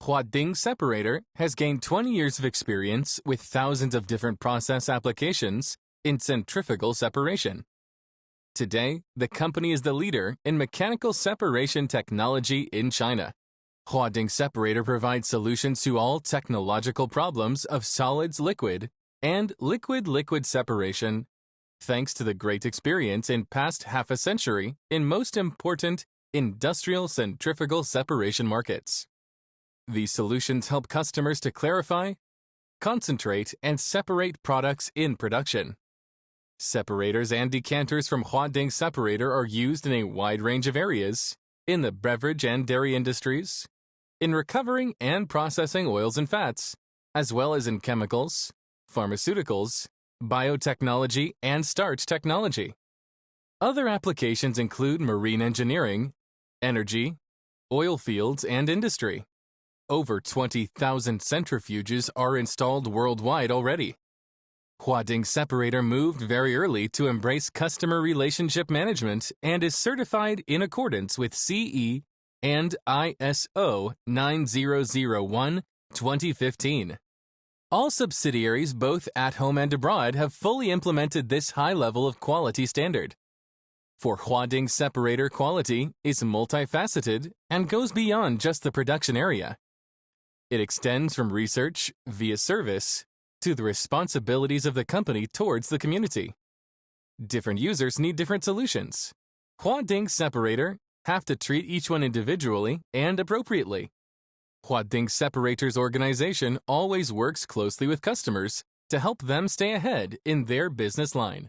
Huading Separator has gained 20 years of experience with thousands of different process applications in centrifugal separation. Today, the company is the leader in mechanical separation technology in China. Huading Separator provides solutions to all technological problems of solids-liquid and liquid-liquid separation, thanks to the great experience in past half a century in most important industrial centrifugal separation markets. These solutions help customers to clarify, concentrate, and separate products in production. Separators and decanters from Huading Separator are used in a wide range of areas, in the beverage and dairy industries, in recovering and processing oils and fats, as well as in chemicals, pharmaceuticals, biotechnology, and starch technology. Other applications include marine engineering, energy, oil fields, and industry. Over 20,000 centrifuges are installed worldwide already. Huading Separator moved very early to embrace customer relationship management and is certified in accordance with CE and ISO 9001:2015. All subsidiaries, both at home and abroad, have fully implemented this high level of quality standard. For Huading Separator, quality is multifaceted and goes beyond just the production area. It extends from research via service to the responsibilities of the company towards the community. Different users need different solutions. Huading Separator have to treat each one individually and appropriately. Huading Separator's organization always works closely with customers to help them stay ahead in their business line.